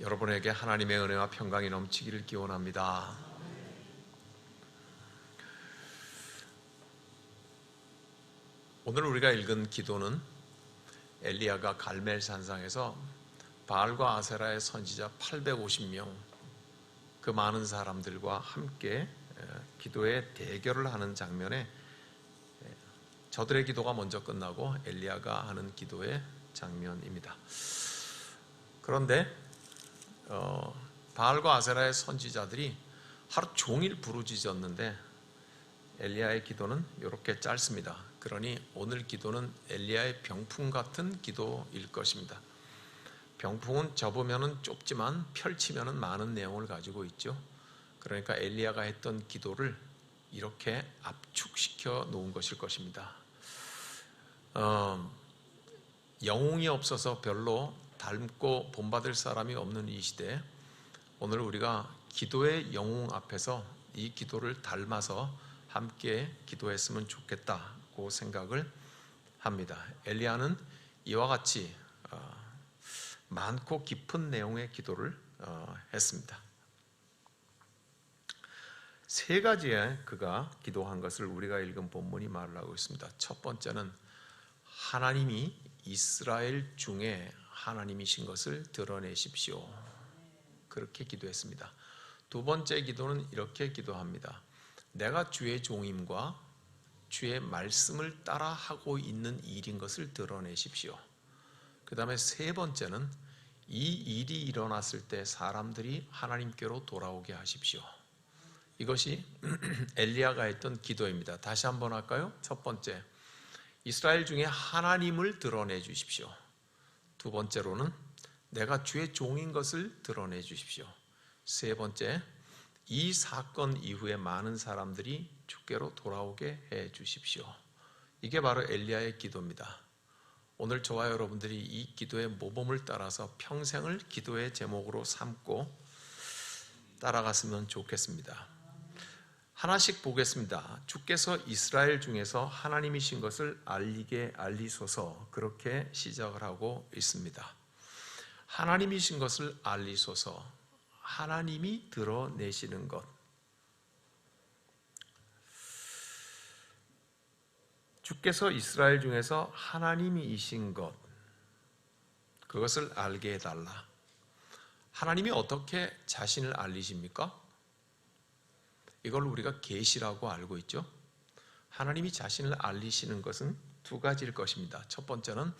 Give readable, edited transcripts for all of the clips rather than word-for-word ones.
여러분에게 하나님의 은혜와 평강이 넘치기를 기원합니다. 오늘 우리가 읽은 기도는 엘리야가 갈멜 산상에서 바알과 아세라의 선지자 850명 그 많은 사람들과 함께 기도의 대결을 하는 장면에 저들의 기도가 먼저 끝나고 엘리야가 하는 기도의 장면입니다. 그런데 바알과 아세라의 선지자들이 하루 종일 부르짖었는데 엘리야의 기도는 이렇게 짧습니다. 그러니 오늘 기도는 엘리야의 병풍 같은 기도일 것입니다. 병풍은 접으면 좁지만 펼치면 많은 내용을 가지고 있죠. 그러니까 엘리야가 했던 기도를 이렇게 압축시켜 놓은 것일 것입니다. 영웅이 없어서 별로 닮고 본받을 사람이 없는 이 시대에 오늘 우리가 기도의 영웅 앞에서 이 기도를 닮아서 함께 기도했으면 좋겠다고 생각을 합니다. 엘리야는 이와 같이 많고 깊은 내용의 기도를 했습니다. 세 가지의 그가 기도한 것을 우리가 읽은 본문이 말을 하고 있습니다. 첫 번째는 하나님이 이스라엘 중에 하나님이신 것을 드러내십시오. 그렇게 기도했습니다. 두 번째 기도는 이렇게 기도합니다. 내가 주의 종임과 주의 말씀을 따라 하고 있는 일인 것을 드러내십시오. 그 다음에 세 번째는 이 일이 일어났을 때 사람들이 하나님께로 돌아오게 하십시오. 이것이 엘리야가 했던 기도입니다. 다시 한번 할까요? 첫 번째, 이스라엘 중에 하나님을 드러내 주십시오. 두 번째로는 내가 주의 종인 것을 드러내 주십시오. 세 번째, 이 사건 이후에 많은 사람들이 주께로 돌아오게 해 주십시오. 이게 바로 엘리야의 기도입니다. 오늘 저와 여러분들이 이 기도의 모범을 따라서 평생을 기도의 제목으로 삼고 따라갔으면 좋겠습니다. 하나씩 보겠습니다. 주께서 이스라엘 중에서 하나님이신 것을 알리소서, 그렇게 시작을 하고 있습니다. 하나님이신 것을 알리소서, 하나님이 드러내시는 것. 주께서 이스라엘 중에서 하나님이신 것, 그것을 알게 해달라. 하나님이 어떻게 자신을 알리십니까? 이걸 우리가 계시라고 알고 있죠. 하나님이 자신을 알리시는 것은 두 가지일 것입니다. 첫 번째는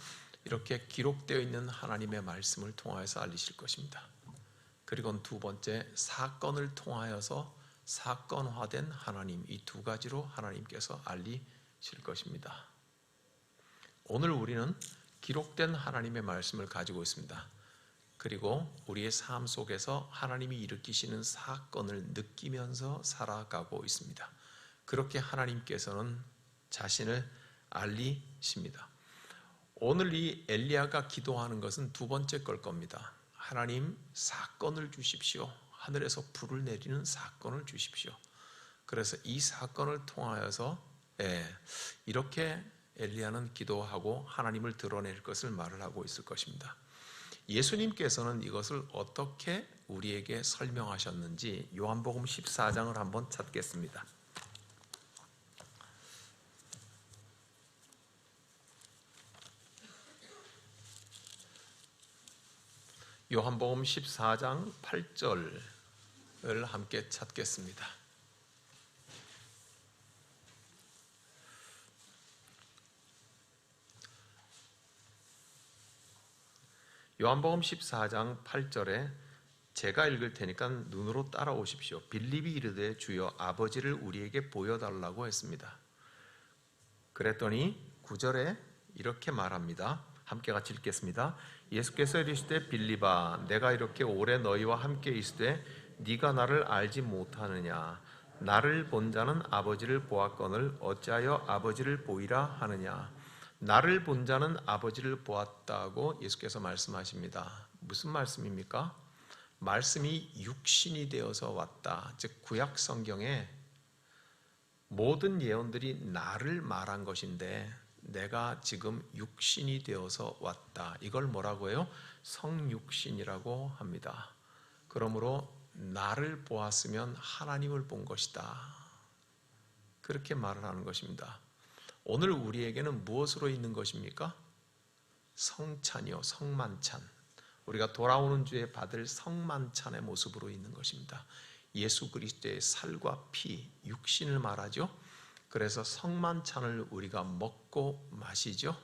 이렇게 기록되어 있는 하나님의 말씀을 통하여서 알리실 것입니다. 그리고 두 번째, 사건을 통하여서 사건화된 하나님, 이 두 가지로 하나님께서 알리실 것입니다. 오늘 우리는 기록된 하나님의 말씀을 가지고 있습니다. 그리고 우리의 삶 속에서 하나님이 일으키시는 사건을 느끼면서 살아가고 있습니다. 그렇게 하나님께서는 자신을 알리십니다. 오늘 이 엘리야가 기도하는 것은 두 번째 걸 겁니다. 하나님, 사건을 주십시오. 하늘에서 불을 내리는 사건을 주십시오. 그래서 이 사건을 통하여서 이렇게 엘리야는 기도하고 하나님을 드러낼 것을 말을 하고 있을 것입니다. 예수님께서는 이것을 어떻게 우리에게 설명하셨는지 요한복음 14장을 한번 찾겠습니다. 요한복음 14장 8절을 함께 찾겠습니다. 요한복음 14장 8절에 제가 읽을 테니까 눈으로 따라오십시오. 빌립이 이르되 주여 아버지를 우리에게 보여달라고 했습니다. 그랬더니 9절에 이렇게 말합니다. 함께 같이 읽겠습니다. 예수께서 이르시되 빌립아, 내가 이렇게 오래 너희와 함께 있으되 네가 나를 알지 못하느냐? 나를 본 자는 아버지를 보았거늘 어찌하여 아버지를 보이라 하느냐? 나를 본 자는 아버지를 보았다고 예수께서 말씀하십니다. 무슨 말씀입니까? 말씀이 육신이 되어서 왔다. 즉 구약 성경에 모든 예언들이 나를 말한 것인데 내가 지금 육신이 되어서 왔다. 이걸 뭐라고 해요? 성육신이라고 합니다. 그러므로 나를 보았으면 하나님을 본 것이다. 그렇게 말을 하는 것입니다. 오늘 우리에게는 무엇으로 있는 것입니까? 성찬이요, 성만찬. 우리가 돌아오는 주에 받을 성만찬의 모습으로 있는 것입니다. 예수 그리스도의 살과 피, 육신을 말하죠. 그래서 성만찬을 우리가 먹고 마시죠.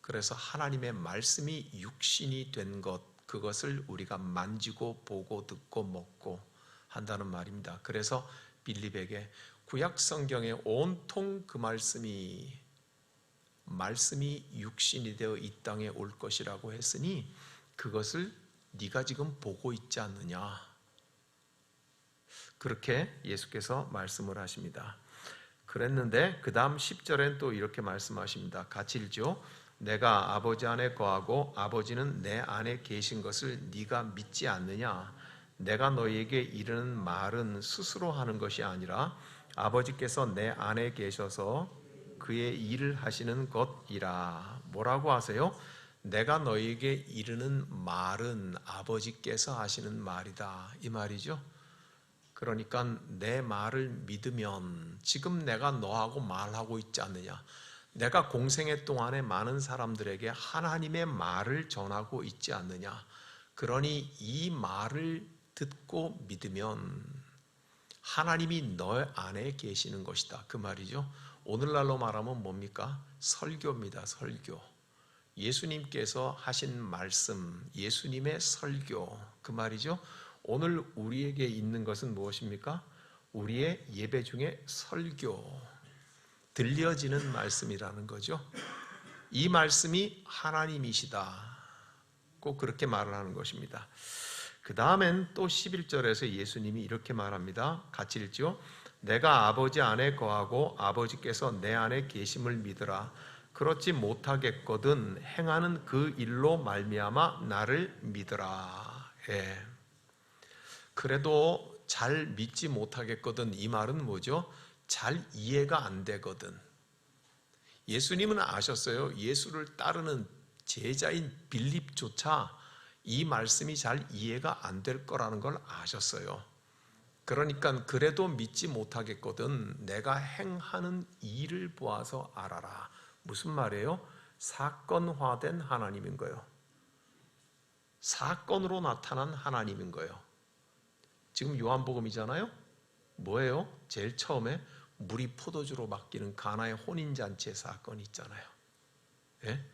그래서 하나님의 말씀이 육신이 된 것, 그것을 우리가 만지고 보고 듣고 먹고 한다는 말입니다. 그래서 빌립에게 구약 성경에 온통 그 말씀이 육신이 되어 이 땅에 올 것이라고 했으니 그것을 네가 지금 보고 있지 않느냐. 그렇게 예수께서 말씀을 하십니다. 그랬는데 그 다음 10절엔 또 이렇게 말씀하십니다. 같이 읽죠. 내가 아버지 안에 거하고 아버지는 내 안에 계신 것을 네가 믿지 않느냐. 내가 너희에게 이르는 말은 스스로 하는 것이 아니라 아버지께서 내 안에 계셔서 그의 일을 하시는 것이라. 뭐라고 하세요? 내가 너희에게 이르는 말은 아버지께서 하시는 말이다. 이 말이죠. 그러니까 내 말을 믿으면 지금 내가 너하고 말하고 있지 않느냐. 내가 공생애 동안에 많은 사람들에게 하나님의 말을 전하고 있지 않느냐. 그러니 이 말을 듣고 믿으면 하나님이 너 안에 계시는 것이다. 그 말이죠. 오늘날로 말하면 뭡니까? 설교입니다. 설교. 예수님께서 하신 말씀, 예수님의 설교, 그 말이죠. 오늘 우리에게 있는 것은 무엇입니까? 우리의 예배 중에 설교, 들려지는 말씀이라는 거죠. 이 말씀이 하나님이시다. 꼭 그렇게 말을 하는 것입니다. 그 다음엔 또 11절에서 예수님이 이렇게 말합니다. 같이 읽죠. 내가 아버지 안에 거하고 아버지께서 내 안에 계심을 믿으라. 그렇지 못하겠거든 행하는 그 일로 말미암아 나를 믿으라. 예. 그래도 잘 믿지 못하겠거든, 이 말은 뭐죠? 잘 이해가 안 되거든. 예수님은 아셨어요. 예수를 따르는 제자인 빌립조차 이 말씀이 잘 이해가 안 될 거라는 걸 아셨어요. 그러니까 그래도 믿지 못하겠거든 내가 행하는 일을 보아서 알아라. 무슨 말이에요? 사건화된 하나님인 거예요. 사건으로 나타난 하나님인 거예요. 지금 요한복음이잖아요. 뭐예요? 제일 처음에 물이 포도주로 바뀌는 가나의 혼인잔치의 사건이 있잖아요. 예?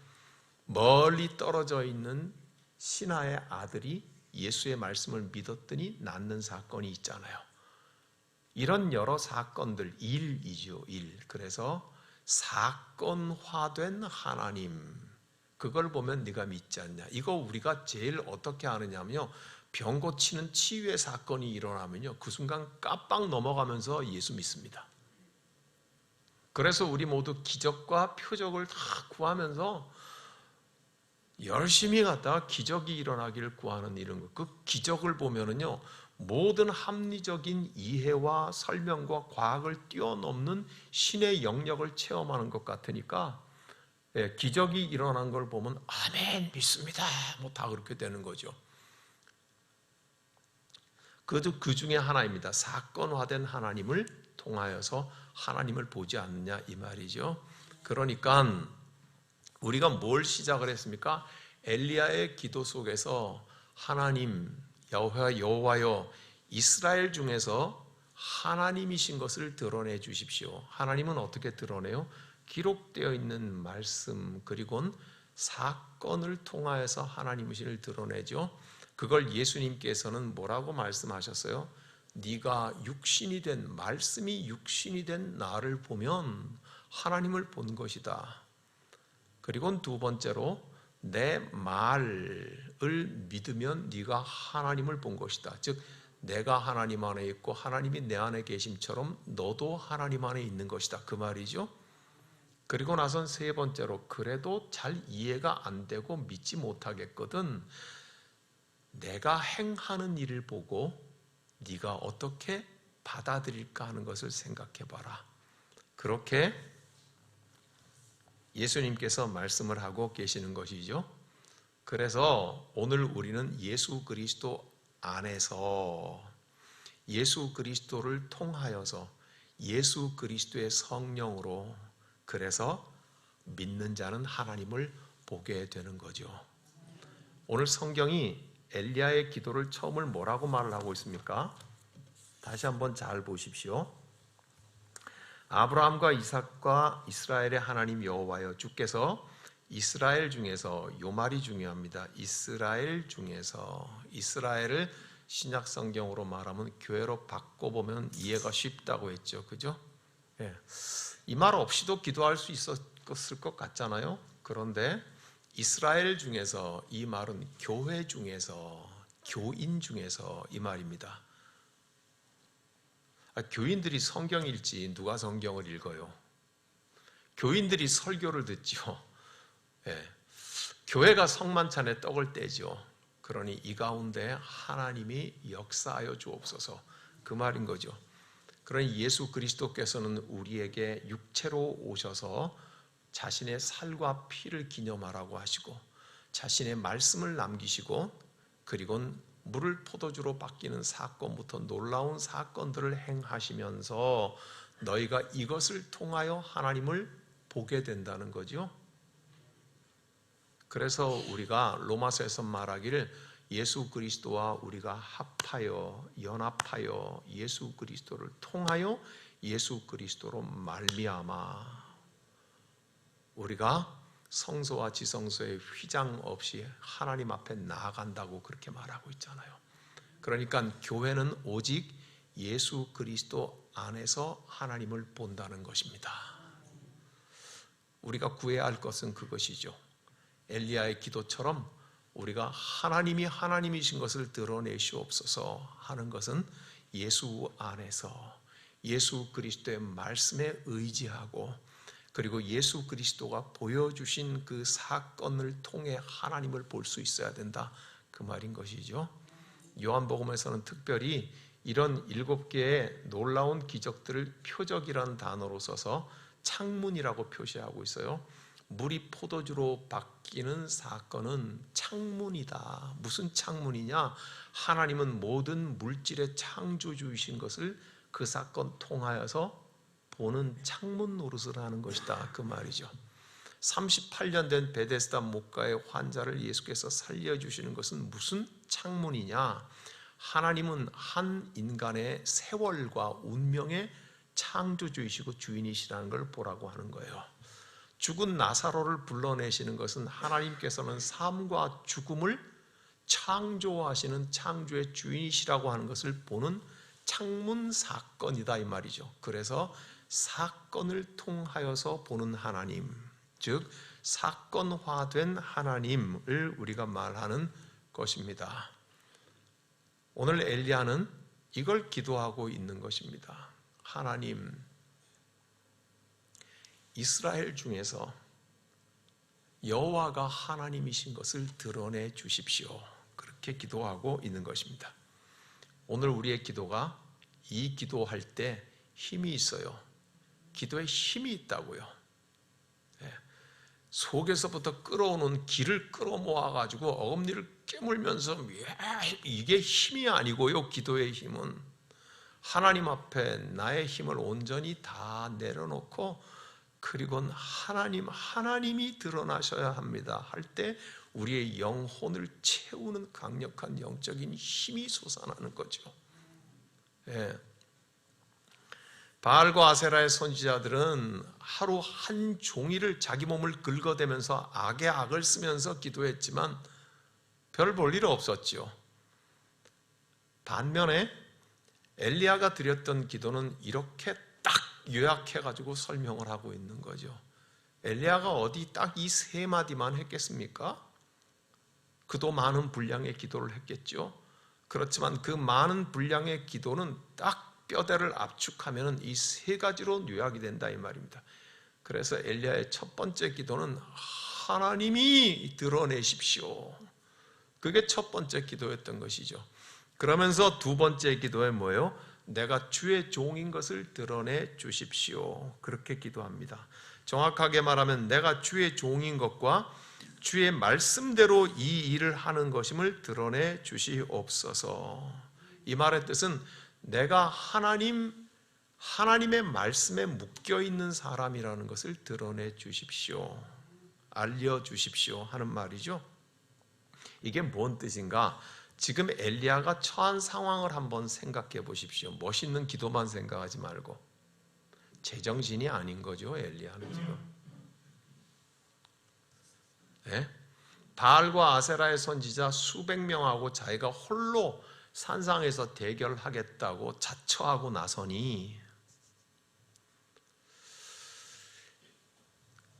멀리 떨어져 있는 신하의 아들이 예수의 말씀을 믿었더니 낫는 사건이 있잖아요. 이런 여러 사건들, 일이죠, 일. 그래서 사건화된 하나님, 그걸 보면 네가 믿지 않냐. 이거 우리가 제일 어떻게 아느냐면요, 병 고치는 치유의 사건이 일어나면요, 그 순간 깜빡 넘어가면서 예수 믿습니다. 그래서 우리 모두 기적과 표적을 다 구하면서 열심히 갔다가 기적이 일어나기를 구하는 이런 것. 그 기적을 보면은요, 모든 합리적인 이해와 설명과 과학을 뛰어넘는 신의 영역을 체험하는 것 같으니까, 예, 기적이 일어난 걸 보면 아멘 믿습니다. 뭐 다 그렇게 되는 거죠. 그 중에 하나입니다. 사건화된 하나님을 통하여서 하나님을 보지 않느냐 이 말이죠. 그러니까 우리가 뭘 시작을 했습니까? 엘리야의 기도 속에서 하나님 여호와여 이스라엘 중에서 하나님이신 것을 드러내 주십시오. 하나님은 어떻게 드러내요? 기록되어 있는 말씀 그리고는 사건을 통하여서 하나님이신을 드러내죠. 그걸 예수님께서는 뭐라고 말씀하셨어요? 네가 육신이 된 말씀이 육신이 된 나를 보면 하나님을 본 것이다. 그리고 두 번째로 내 말을 믿으면 네가 하나님을 본 것이다. 즉 내가 하나님 안에 있고 하나님이 내 안에 계심처럼 너도 하나님 안에 있는 것이다. 그 말이죠. 그리고 나선 세 번째로 그래도 잘 이해가 안 되고 믿지 못하겠거든 내가 행하는 일을 보고 네가 어떻게 받아들일까 하는 것을 생각해 봐라. 그렇게 예수님께서 말씀을 하고 계시는 것이죠. 그래서 오늘 우리는 예수 그리스도 안에서 예수 그리스도를 통하여서 예수 그리스도의 성령으로 그래서 믿는 자는 하나님을 보게 되는 거죠. 오늘 성경이 엘리야의 기도를 처음을 뭐라고 말을 하고 있습니까? 다시 한번 잘 보십시오. 아브라함과 이삭과 이스라엘의 하나님 여호와여, 주께서 이스라엘 중에서, 요 말이 중요합니다. 이스라엘 중에서, 이스라엘을 신약 성경으로 말하면 교회로 바꿔보면 이해가 쉽다고 했죠. 그죠? 예. 이 말 없이도 기도할 수 있었을 것 같잖아요. 그런데 이스라엘 중에서, 이 말은 교회 중에서, 교인 중에서 이 말입니다. 교인들이 성경 읽지 누가 성경을 읽어요? 교인들이 설교를 듣죠. 예. 교회가 성만찬에 떡을 떼죠. 그러니 이 가운데 하나님이 역사하여 주옵소서, 그 말인 거죠. 그러니 예수 그리스도께서는 우리에게 육체로 오셔서 자신의 살과 피를 기념하라고 하시고 자신의 말씀을 남기시고 그리고 물을 포도주로 바뀌는 사건부터 놀라운 사건들을 행하시면서 너희가 이것을 통하여 하나님을 보게 된다는 거죠. 그래서 우리가 로마서에서 말하기를 예수 그리스도와 우리가 합하여 연합하여 예수 그리스도를 통하여 예수 그리스도로 말미암아 우리가 성소와 지성소의 휘장 없이 하나님 앞에 나아간다고 그렇게 말하고 있잖아요. 그러니까 교회는 오직 예수 그리스도 안에서 하나님을 본다는 것입니다. 우리가 구해야 할 것은 그것이죠. 엘리야의 기도처럼 우리가 하나님이 하나님이신 것을 드러내시옵소서 하는 것은 예수 안에서 예수 그리스도의 말씀에 의지하고 그리고 예수 그리스도가 보여주신 그 사건을 통해 하나님을 볼 수 있어야 된다, 그 말인 것이죠. 요한복음에서는 특별히 이런 7개의 놀라운 기적들을 표적이라는 단어로 써서 창문이라고 표시하고 있어요. 물이 포도주로 바뀌는 사건은 창문이다. 무슨 창문이냐? 하나님은 모든 물질의 창조주이신 것을 그 사건 통하여서 보는 창문 노릇을 하는 것이다, 그 말이죠. 38년 된 베데스다 목가의 환자를 예수께서 살려주시는 것은 무슨 창문이냐? 하나님은 한 인간의 세월과 운명의 창조주이시고 주인이시라는 걸 보라고 하는 거예요. 죽은 나사로를 불러내시는 것은 하나님께서는 삶과 죽음을 창조하시는 창조의 주인이시라고 하는 것을 보는 창문 사건이다, 이 말이죠. 그래서 사건을 통하여서 보는 하나님, 즉 사건화된 하나님을 우리가 말하는 것입니다. 오늘 엘리야는 이걸 기도하고 있는 것입니다. 하나님, 이스라엘 중에서 여호와가 하나님이신 것을 드러내 주십시오. 그렇게 기도하고 있는 것입니다. 오늘 우리의 기도가 이 기도할 때 힘이 있어요. 기도에 힘이 있다고요. 속에서부터 끌어오는 기를 끌어모아가지고 어금니를 깨물면서 이게 힘이 아니고요. 기도의 힘은 하나님 앞에 나의 힘을 온전히 다 내려놓고 그리고 하나님이 드러나셔야 합니다 할 때 우리의 영혼을 채우는 강력한 영적인 힘이 솟아나는 거죠. 예. 바알과 아세라의 선지자들은 하루 한 종일을 자기 몸을 긁어대면서 악의 악을 쓰면서 기도했지만 별 볼 일 없었죠. 반면에 엘리야가 드렸던 기도는 이렇게 딱 요약해가지고 설명을 하고 있는 거죠. 엘리야가 어디 딱 이 3마디만 했겠습니까? 그도 많은 분량의 기도를 했겠죠. 그렇지만 그 많은 분량의 기도는 딱 뼈대를 압축하면 이 3가지로 요약이 된다, 이 말입니다. 그래서 엘리야의 첫 번째 기도는 하나님이 드러내십시오. 그게 첫 번째 기도였던 것이죠. 그러면서 두 번째 기도에 뭐예요? 내가 주의 종인 것을 드러내 주십시오. 그렇게 기도합니다. 정확하게 말하면 내가 주의 종인 것과 주의 말씀대로 이 일을 하는 것임을 드러내 주시옵소서. 이 말의 뜻은 내가 하나님의 말씀에 묶여 있는 사람이라는 것을 드러내 주십시오. 알려 주십시오 하는 말이죠. 이게 뭔 뜻인가? 지금 엘리야가 처한 상황을 한번 생각해 보십시오. 멋있는 기도만 생각하지 말고. 제정신이 아닌 거죠, 엘리야는 지금. 네? 바알과 아세라의 선지자 수백 명하고 자기가 홀로 산상에서 대결하겠다고 자처하고 나서니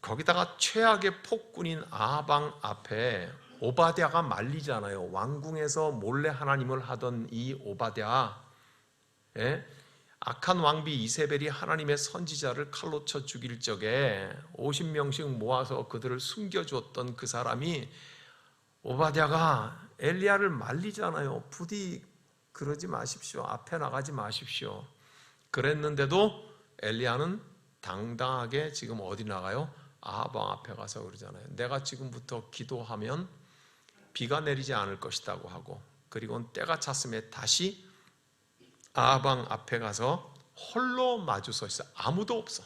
거기다가 최악의 폭군인 아방 앞에 오바댜가 말리잖아요. 왕궁에서 몰래 하나님을 하던 이 오바댜, 악한 왕비 이세벨이 하나님의 선지자를 칼로 쳐 죽일 적에 50명씩 모아서 그들을 숨겨주었던 그 사람이 오바댜가 엘리야를 말리잖아요. 부디 그러지 마십시오. 앞에 나가지 마십시오. 그랬는데도 엘리야는 당당하게 지금 어디 나가요? 아방 앞에 가서 그러잖아요. 내가 지금부터 기도하면 비가 내리지 않을 것이라고 하고, 그리고 때가 찼음에 다시 아방 앞에 가서 홀로 마주 서 있어. 아무도 없어.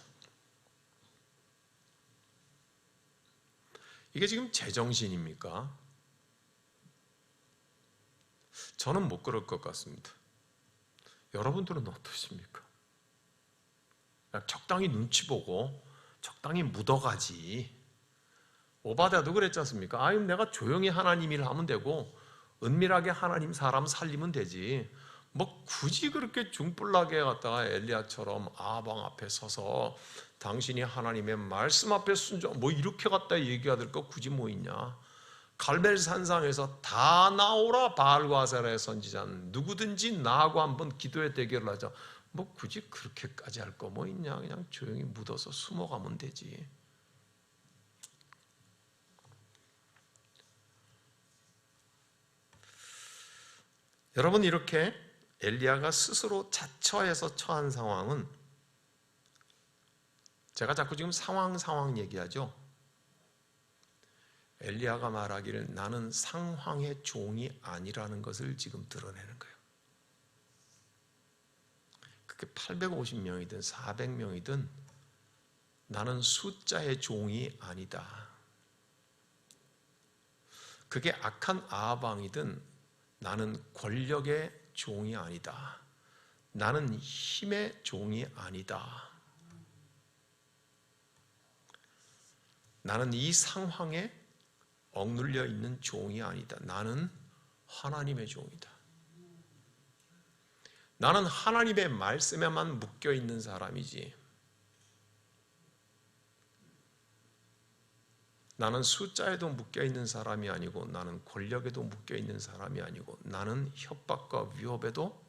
이게 지금 제정신입니까? 저는 못 그럴 것 같습니다. 여러분들은 어떠십니까? 그냥 적당히 눈치 보고 적당히 묻어가지. 오바댜도 그랬지 않습니까? 아유, 내가 조용히 하나님 일 하면 되고 은밀하게 하나님 사람 살리면 되지. 뭐 굳이 그렇게 중불나게 갔다가 엘리야처럼 아방 앞에 서서 당신이 하나님의 말씀 앞에 순종, 뭐 이렇게 갖다 얘기할 거 굳이 뭐 있냐. 갈멜 산상에서 다 나오라 바알과 아세라의 선지자는, 누구든지 나하고 한번 기도의 대결을 하자. 뭐 굳이 그렇게까지 할 거 뭐 있냐. 그냥 조용히 묻어서 숨어가면 되지. 여러분, 이렇게 엘리야가 스스로 자처해서 처한 상황은, 제가 자꾸 지금 상황 얘기하죠. 엘리야가 말하기를 나는 상황의 종이 아니라는 것을 지금 드러내는 거예요. 그게 850명이든 400명이든 나는 숫자의 종이 아니다. 그게 악한 아방이든 나는 권력의 종이 아니다. 나는 힘의 종이 아니다. 나는 이 상황에 억눌려 있는 종이 아니다. 나는 하나님의 종이다. 나는 하나님의 말씀에만 묶여 있는 사람이지. 나는 숫자에도 묶여 있는 사람이 아니고, 나는 권력에도 묶여 있는 사람이 아니고, 나는 협박과 위협에도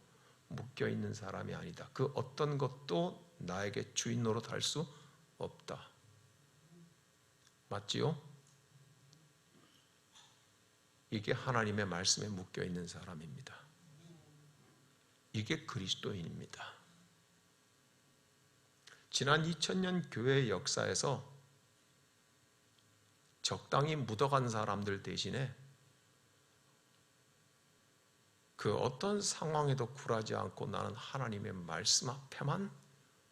묶여 있는 사람이 아니다. 그 어떤 것도 나에게 주인 노릇할 수 없다. 맞지요? 이게 하나님의 말씀에 묶여 있는 사람입니다. 이게 그리스도인입니다. 지난 2000년 교회의 역사에서 적당히 묻어간 사람들 대신에 그 어떤 상황에도 굴하지 않고 나는 하나님의 말씀 앞에만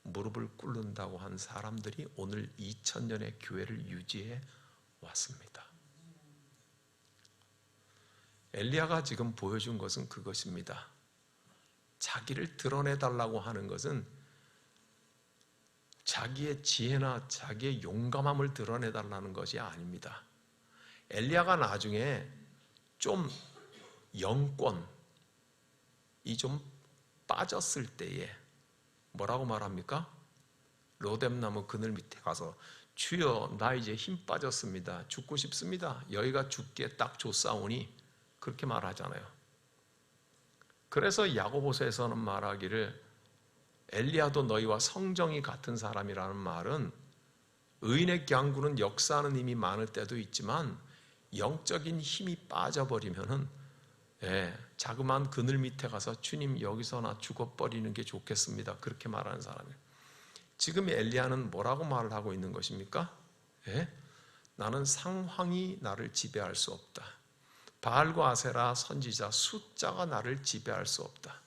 무릎을 꿇는다고 한 사람들이 오늘 2000년의 교회를 유지해 왔습니다. 엘리야가 지금 보여준 것은 그것입니다. 자기를 드러내달라고 하는 것은 자기의 지혜나 자기의 용감함을 드러내달라는 것이 아닙니다. 엘리야가 나중에 좀 영권이 좀 빠졌을 때에 뭐라고 말합니까? 로뎀나무 그늘 밑에 가서 주여 나 이제 힘 빠졌습니다. 죽고 싶습니다. 여기가 죽기에 딱 좋사오니 그렇게 말하잖아요. 그래서 야고보서에서는 말하기를 엘리야도 너희와 성정이 같은 사람이라는 말은 의인의 강구는 역사하는 힘이 많을 때도 있지만 영적인 힘이 빠져버리면은 자그마한 그늘 밑에 가서 주님 여기서 나 죽어버리는 게 좋겠습니다. 그렇게 말하는 사람이에요. 지금 엘리야는 뭐라고 말을 하고 있는 것입니까? 예? 나는 상황이 나를 지배할 수 없다. 바알과 아세라 선지자 숫자가 나를 지배할 수 없다.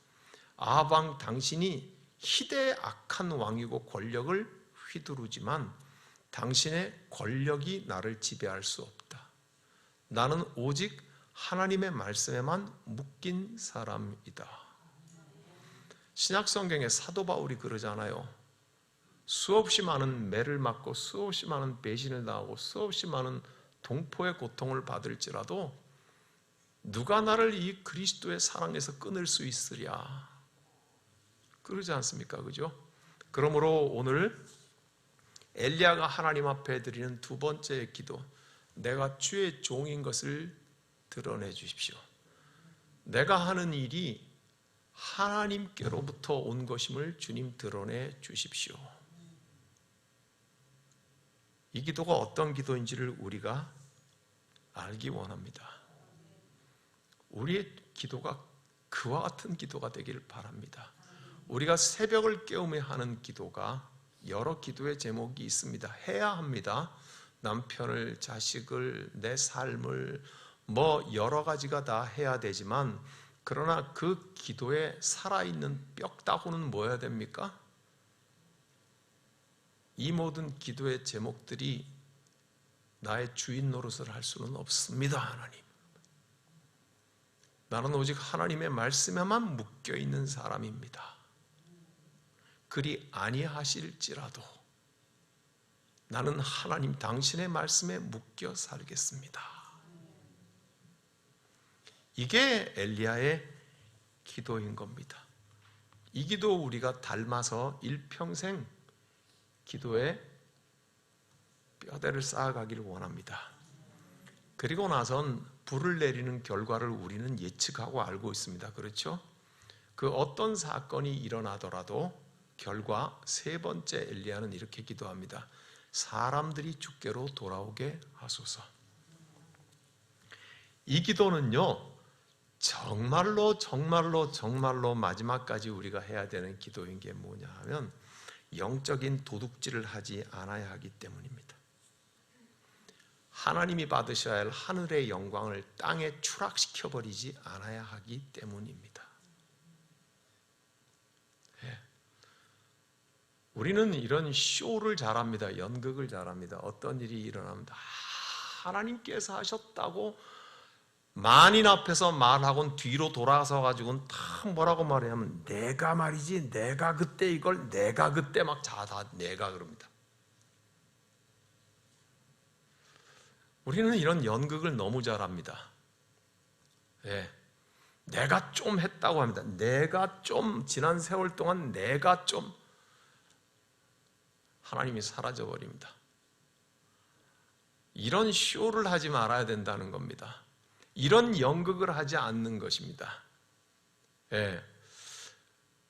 아합 왕 당신이 희대의 악한 왕이고 권력을 휘두르지만 당신의 권력이 나를 지배할 수 없다. 나는 오직 하나님의 말씀에만 묶인 사람이다. 신약 성경에 사도 바울이 그러잖아요. 수없이 많은 매를 맞고 수없이 많은 배신을 당하고 수없이 많은 동포의 고통을 받을지라도 누가 나를 이 그리스도의 사랑에서 끊을 수 있으랴. 그러지 않습니까? 그죠? 그러므로 오늘 엘리야가 하나님 앞에 드리는 두 번째 기도, 내가 주의 종인 것을 드러내 주십시오. 내가 하는 일이 하나님께로부터 온 것임을 주님 드러내 주십시오. 이 기도가 어떤 기도인지를 우리가 알기 원합니다. 우리의 기도가 그와 같은 기도가 되기를 바랍니다. 우리가 새벽을 깨우며 하는 기도가 여러 기도의 제목이 있습니다. 해야 합니다. 남편을, 자식을, 내 삶을 여러 가지가 다 해야 되지만 그러나 그 기도에 살아있는 뼈다구는 뭐여야 됩니까? 이 모든 기도의 제목들이 나의 주인 노릇을 할 수는 없습니다. 하나님, 나는 오직 하나님의 말씀에만 묶여있는 사람입니다. 그리 아니하실지라도 나는 하나님 당신의 말씀에 묶여 살겠습니다. 이게 엘리야의 기도인 겁니다. 이 기도 우리가 닮아서 일평생 기도에 뼈대를 쌓아가기를 원합니다. 그리고 나선 불을 내리는 결과를 우리는 예측하고 알고 있습니다. 그렇죠? 그 어떤 사건이 일어나더라도 결과 세 번째 엘리야는 이렇게 기도합니다. 사람들이 주께로 돌아오게 하소서. 이 기도는요, 정말로 마지막까지 우리가 해야 되는 기도인 게 뭐냐 하면 영적인 도둑질을 하지 않아야 하기 때문입니다. 하나님이 받으셔야 할 하늘의 영광을 땅에 추락시켜버리지 않아야 하기 때문입니다. 우리는 이런 쇼를 잘합니다. 연극을 잘합니다. 어떤 일이 일어나면 하나님께서 하셨다고 만인 앞에서 말하고는 뒤로 돌아서 가지고는 다 뭐라고 말하냐면 내가 말이지, 내가 그때 이걸, 내가 그때 막 다 내가 그럽니다. 우리는 이런 연극을 너무 잘합니다. 내가 좀 했다고 합니다. 내가 좀, 지난 세월 동안 내가 좀, 하나님이 사라져버립니다. 이런 쇼를 하지 말아야 된다는 겁니다. 이런 연극을 하지 않는 것입니다.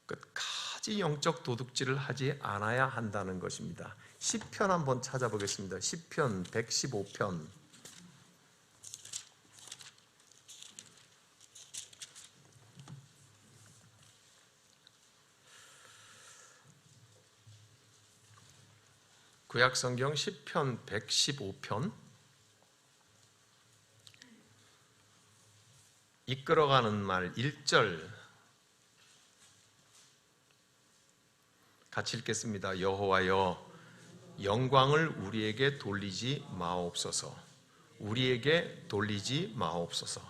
끝까지 영적 도둑질을 하지 않아야 한다는 것입니다. 시편 한번 찾아보겠습니다. 시편 115편. 구약성경 시편 115편. 이끌어가는 말 1절 같이 읽겠습니다. 여호와여, 영광을 우리에게 돌리지 마옵소서. 우리에게 돌리지 마옵소서.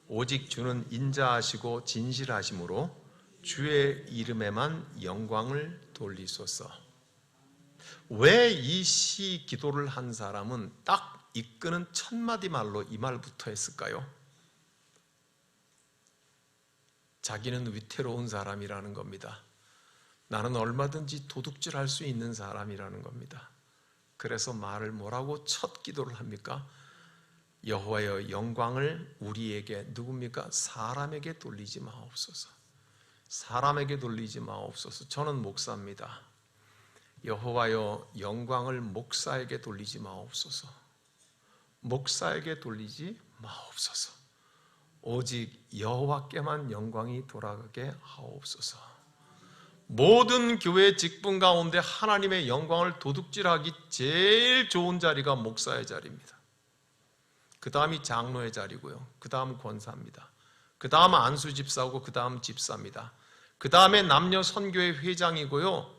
오직 주는 인자하시고 진실하심으로 주의 이름에만 영광을 돌리소서. 왜 이 시 기도를 한 사람은 딱 이끄는 첫 마디 말로 이 말부터 했을까요? 자기는 위태로운 사람이라는 겁니다. 나는 얼마든지 도둑질할 수 있는 사람이라는 겁니다. 그래서 말을 뭐라고 첫 기도를 합니까? 여호와여, 영광을 우리에게, 누굽니까? 사람에게 돌리지 마옵소서. 사람에게 돌리지 마옵소서. 저는 목사입니다. 여호와여, 영광을 목사에게 돌리지 마옵소서. 목사에게 돌리지 마옵소서. 오직 여호와께만 영광이 돌아가게 하옵소서. 모든 교회 직분 가운데 하나님의 영광을 도둑질하기 제일 좋은 자리가 목사의 자리입니다. 그 다음이 장로의 자리고요. 그 다음 권사입니다. 그 다음 안수 집사고 그 다음 집사입니다. 그 다음에 남녀 선교회 회장이고요.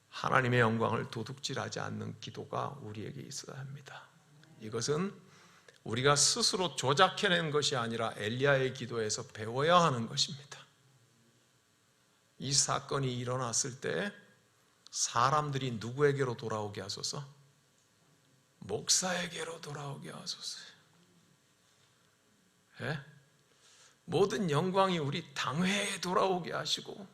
하나님의 영광을 도둑질하지 않는 기도가 우리에게 있어야 합니다. 이것은 우리가 스스로 조작해낸 것이 아니라 엘리야의 기도에서 배워야 하는 것입니다. 이 사건이 일어났을 때 사람들이 누구에게로 돌아오게 하소서? 목사에게로 돌아오게 하소서. 예? 모든 영광이 우리 당회에 돌아오게 하시고,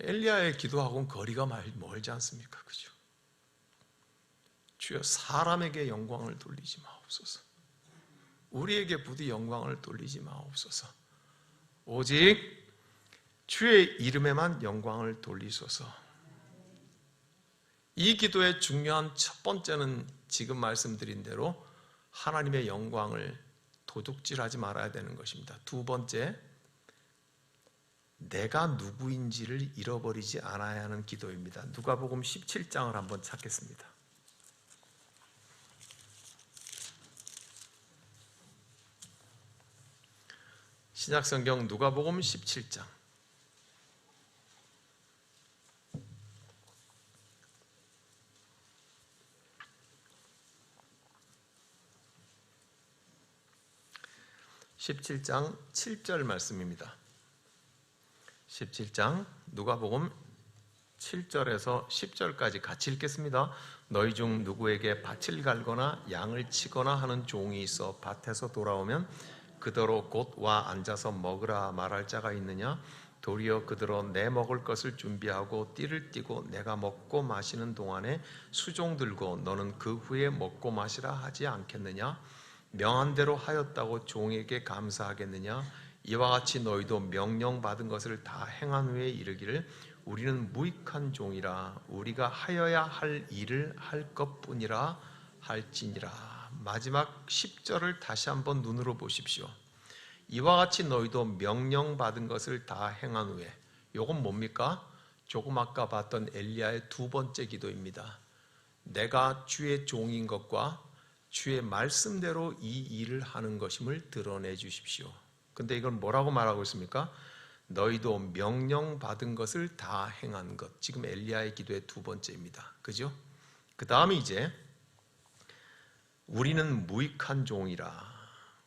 엘리야의 기도하고는 거리가 멀지 않습니까? 그죠? 주여 사람에게 영광을 돌리지 마옵소서. 우리에게 부디 영광을 돌리지 마옵소서. 오직 주의 이름에만 영광을 돌리소서. 이 기도의 중요한 첫 번째는 지금 말씀드린 대로 하나님의 영광을 도둑질하지 말아야 되는 것입니다. 두 번째, 내가 누구인지를 잃어버리지 않아야 하는 기도입니다. 누가복음 17장을 한번 찾겠습니다. 신약성경 누가복음 17장. (17장) 7절 말씀입니다. 17장 누가복음 7절에서 10절까지 같이 읽겠습니다. 너희 중 누구에게 밭을 갈거나 양을 치거나 하는 종이 있어 밭에서 돌아오면 그더러 곧 와 앉아서 먹으라 말할 자가 있느냐? 도리어 그더러 내 먹을 것을 준비하고 띠를 띠고 내가 먹고 마시는 동안에 수종 들고 너는 그 후에 먹고 마시라 하지 않겠느냐? 명한 대로 하였다고 종에게 감사하겠느냐? 이와 같이 너희도 명령받은 것을 다 행한 후에 이르기를 우리는 무익한 종이라 우리가 하여야 할 일을 할 것뿐이라 할지니라. 마지막 10절을 다시 한번 눈으로 보십시오. 이와 같이 너희도 명령받은 것을 다 행한 후에, 이건 뭡니까? 조금 아까 봤던 엘리야의 두 번째 기도입니다. 내가 주의 종인 것과 주의 말씀대로 이 일을 하는 것임을 드러내 주십시오. 근데 이건 뭐라고 말하고 있습니까? 너희도 명령받은 것을 다 행한 것. 지금 엘리야의 기도의 두 번째입니다. 그죠? 그 다음에 이제 우리는 무익한 종이라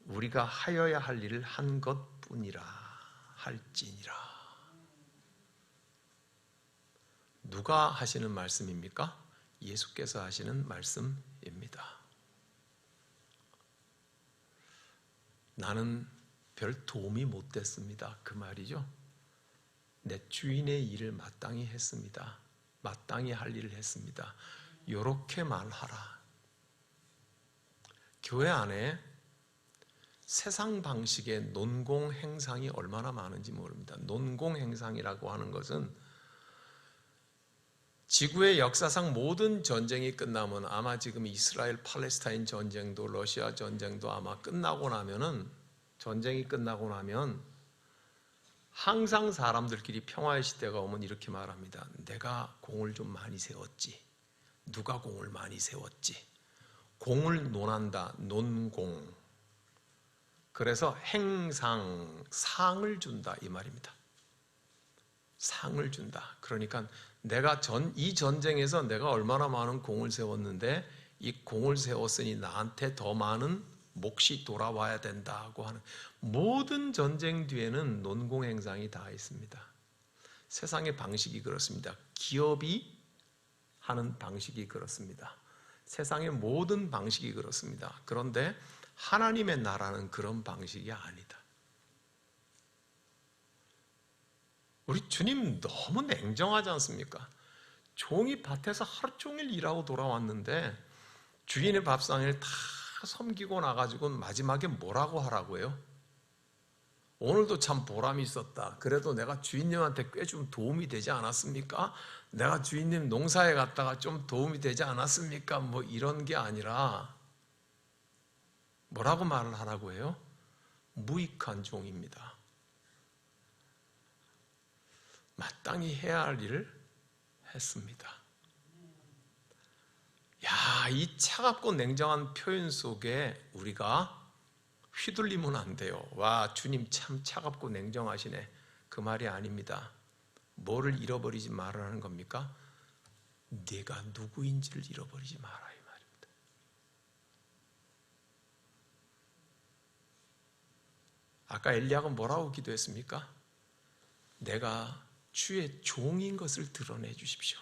우리가 하여야 할 일을 한 것뿐이라 할지니라. 누가 하시는 말씀입니까? 예수께서 하시는 말씀입니다. 나는 별 도움이 못 됐습니다. 그 말이죠. 내 주인의 일을 마땅히 했습니다. 마땅히 할 일을 했습니다. 이렇게 말하라. 교회 안에 세상 방식의 논공 행상이 얼마나 많은지 모릅니다. 논공 행상이라고 하는 것은 지구의 역사상 모든 전쟁이 끝나면 아마 지금 이스라엘 팔레스타인 전쟁도 러시아 전쟁도 아마 끝나고 나면은 전쟁이 끝나고 나면 항상 사람들끼리 평화의 시대가 오면 이렇게 말합니다. 내가 공을 좀 많이 세웠지. 누가 공을 많이 세웠지. 공을 논한다. 논공. 그래서 행상, 상을 준다 이 말입니다. 상을 준다. 그러니까 내가 이 전쟁에서 내가 얼마나 많은 공을 세웠는데 이 공을 세웠으니 나한테 더 많은 몫이 돌아와야 된다고 하는 모든 전쟁 뒤에는 논공 행상이 다 있습니다. 세상의 방식이 그렇습니다. 기업이 하는 방식이 그렇습니다. 세상의 모든 방식이 그렇습니다. 그런데 하나님의 나라는 그런 방식이 아니다. 우리 주님 너무 냉정하지 않습니까? 종이 밭에서 하루 종일 일하고 돌아왔는데 주인의 밥상을 다 섬기고 나가지고 마지막에 뭐라고 하라고요? 오늘도 참 보람이 있었다. 그래도 내가 주인님한테 꽤 좀 도움이 되지 않았습니까? 내가 주인님 농사에 갔다가 좀 도움이 되지 않았습니까? 뭐 이런 게 아니라 뭐라고 말을 하라고 해요? 무익한 종입니다. 마땅히 해야 할 일을 했습니다. 야, 이 차갑고 냉정한 표현 속에 우리가 휘둘리면 안 돼요. 와, 주님 참 차갑고 냉정하시네. 그 말이 아닙니다. 뭐를 잃어버리지 말라는 겁니까? 네가 누구인지를 잃어버리지 마라 이 말입니다. 아까 엘리야가 뭐라고 기도했습니까? 내가 주의 종인 것을 드러내 주십시오.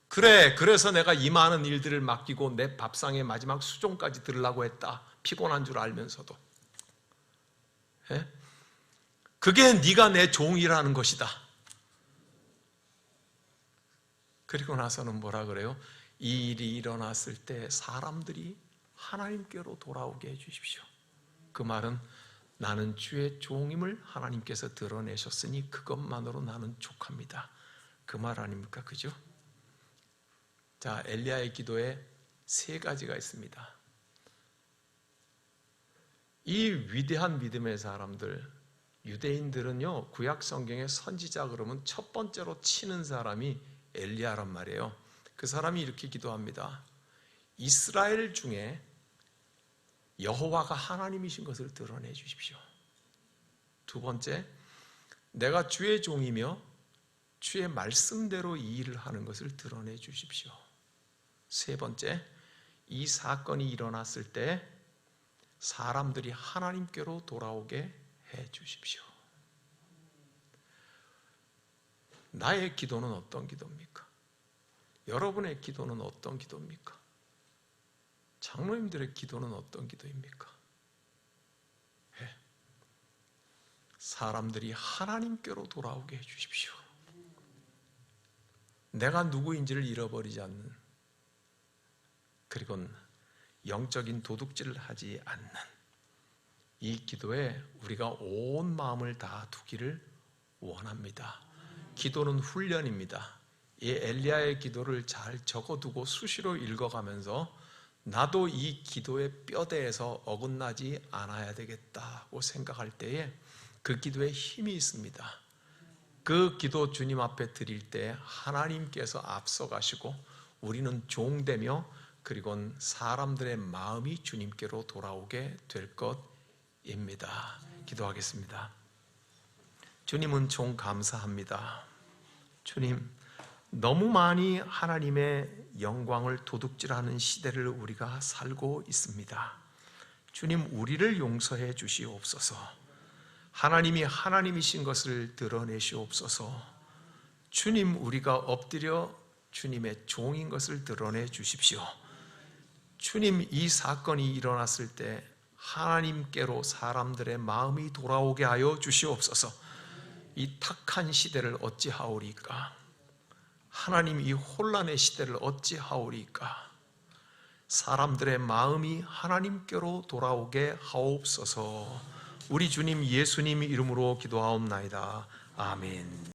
그래, 그래서 내가 이 많은 일들을 맡기고 내 밥상의 마지막 수종까지 들으려고 했다. 피곤한 줄 알면서도. 그게 네가 내 종이라는 것이다. 그리고 나서는 뭐라 그래요? 이 일이 일어났을 때 사람들이 하나님께로 돌아오게 해주십시오. 그 말은 나는 주의 종임을 하나님께서 드러내셨으니 그것만으로 나는 족합니다. 그 말 아닙니까? 그죠? 자, 엘리야의 기도에 세 가지가 있습니다. 이 위대한 믿음의 사람들, 유대인들은요, 구약 성경의 선지자 그러면 첫 번째로 치는 사람이 엘리야란 말이에요. 그 사람이 이렇게 기도합니다. 이스라엘 중에 여호와가 하나님이신 것을 드러내 주십시오. 두 번째, 내가 주의 종이며 주의 말씀대로 이 일을 하는 것을 드러내 주십시오. 세 번째, 이 사건이 일어났을 때 사람들이 하나님께로 돌아오게 해 주십시오. 나의 기도는 어떤 기도입니까? 여러분의 기도는 어떤 기도입니까? 장로님들의 기도는 어떤 기도입니까? 사람들이 하나님께로 돌아오게 해 주십시오. 내가 누구인지를 잃어버리지 않는, 그리고 영적인 도둑질을 하지 않는 이 기도에 우리가 온 마음을 다 두기를 원합니다. 기도는 훈련입니다. 이 엘리야의 기도를 잘 적어두고 수시로 읽어가면서 나도 이 기도의 뼈대에서 어긋나지 않아야 되겠다고 생각할 때에 그 기도에 힘이 있습니다. 그 기도 주님 앞에 드릴 때 하나님께서 앞서가시고 우리는 종되며 그리고 사람들의 마음이 주님께로 돌아오게 될 것입니다. 기도하겠습니다. 주님은 종 감사합니다. 주님, 너무 많이 하나님의 영광을 도둑질하는 시대를 우리가 살고 있습니다. 주님, 우리를 용서해 주시옵소서. 하나님이 하나님이신 것을 드러내시옵소서. 주님, 우리가 엎드려 주님의 종인 것을 드러내 주십시오. 주님, 이 사건이 일어났을 때 하나님께로 사람들의 마음이 돌아오게 하여 주시옵소서. 이 탁한 시대를 어찌하오리까? 하나님, 이 혼란의 시대를 어찌하오리까? 사람들의 마음이 하나님께로 돌아오게 하옵소서. 우리 주님 예수님 이름으로 기도하옵나이다. 아멘.